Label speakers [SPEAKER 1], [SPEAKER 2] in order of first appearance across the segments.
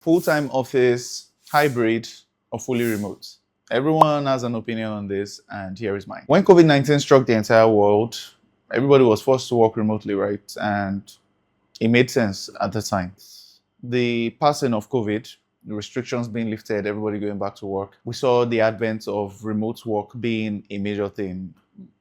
[SPEAKER 1] Full-time office, hybrid, or fully remote? Everyone has an opinion on this, and here is mine. When COVID-19 struck the entire world, everybody was forced to work remotely, right? And it made sense at the time. The passing of COVID, the restrictions being lifted, everybody going back to work, we saw the advent of remote work being a major thing.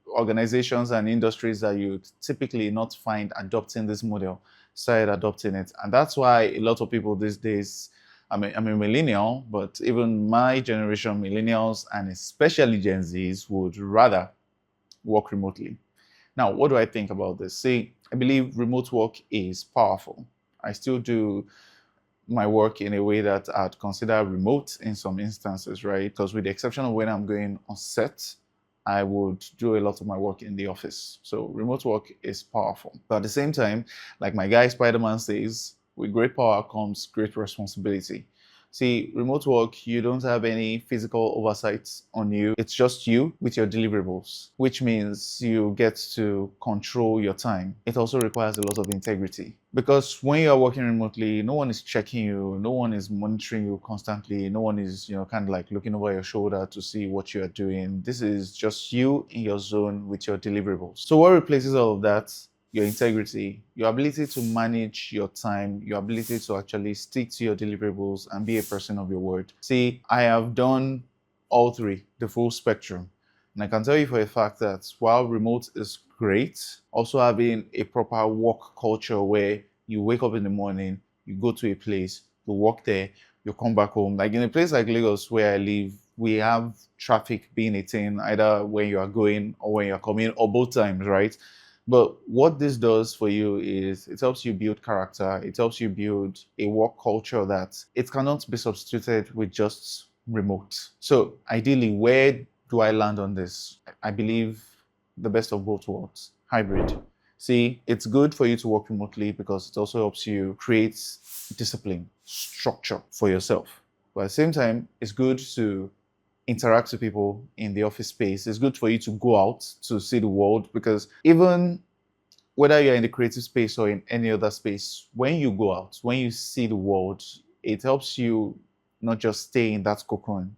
[SPEAKER 1] Organizations and industries that you typically not find adopting this model started adopting it. And that's why a lot of people these days, I'm a millennial, but even my generation, millennials, and especially Gen Zs, would rather work remotely. Now, what do I think about this? See, I believe remote work is powerful. I still do my work in a way that I'd consider remote in some instances, right? Because with the exception of when I'm going on set, I would do a lot of my work in the office. So remote work is powerful. But at the same time, like my guy Spider-Man says, with great power comes great responsibility. See, remote work, you don't have any physical oversight on you. It's just you with your deliverables, which means you get to control your time. It also requires a lot of integrity because when you are working remotely, no one is checking you, no one is monitoring you constantly, no one is, kind of like looking over your shoulder to see what you are doing. This is just you in your zone with your deliverables. So what replaces all of that? Your integrity, your ability to manage your time, your ability to actually stick to your deliverables and be a person of your word. See, I have done all three, the full spectrum. And I can tell you for a fact that while remote is great, also having a proper work culture where you wake up in the morning, you go to a place, you work there, you come back home. Like in a place like Lagos where I live, we have traffic being a thing either when you are going or when you're coming or both times, right? But what this does for you is it helps you build character. It helps you build a work culture that it cannot be substituted with just remote. So ideally, where do I land on this? I believe the best of both worlds, hybrid. See, it's good for you to work remotely because it also helps you create discipline, structure for yourself. But at the same time, it's good to interact with people in the office space. It's good for you to go out to see the world because even whether you're in the creative space or in any other space, when you go out, when you see the world, it helps you not just stay in that cocoon.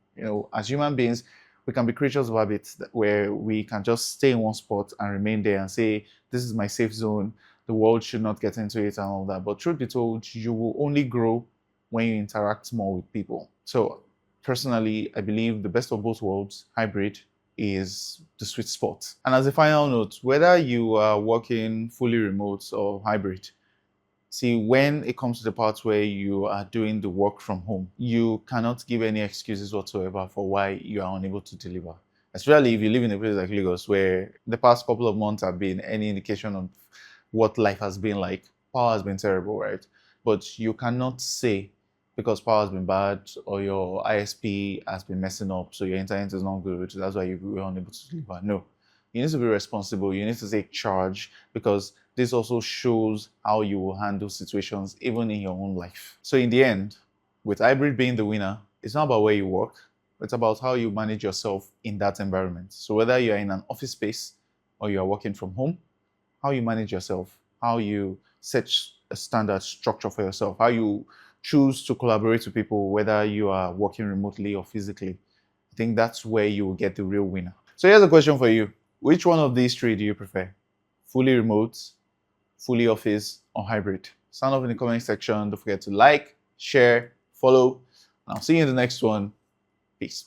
[SPEAKER 1] As human beings, we can be creatures of habit where we can just stay in one spot and remain there and say, this is my safe zone. The world should not get into it and all that. But truth be told, you will only grow when you interact more with people. So personally, I believe the best of both worlds, hybrid, is the sweet spot. And as a final note, whether you are working fully remote or hybrid, see, when it comes to the part where you are doing the work from home, you cannot give any excuses whatsoever for why you are unable to deliver. Especially if you live in a place like Lagos, where the past couple of months have been any indication of what life has been like. Power has been terrible, right? But you cannot say because power has been bad or your ISP has been messing up, so your internet is not good, that's why you were unable to deliver. No. You need to be responsible. You need to take charge because this also shows how you will handle situations even in your own life. So in the end, with hybrid being the winner, it's not about where you work, it's about how you manage yourself in that environment. So whether you're in an office space or you're working from home, how you manage yourself, how you set a standard structure for yourself, how you choose to collaborate with people, whether you are working remotely or physically. I think that's where you will get the real winner. So here's a question for you. Which one of these three do you prefer? Fully remote, fully office, or hybrid? Sound off in the comment section. Don't forget to like, share, follow, and I'll see you in the next one. Peace.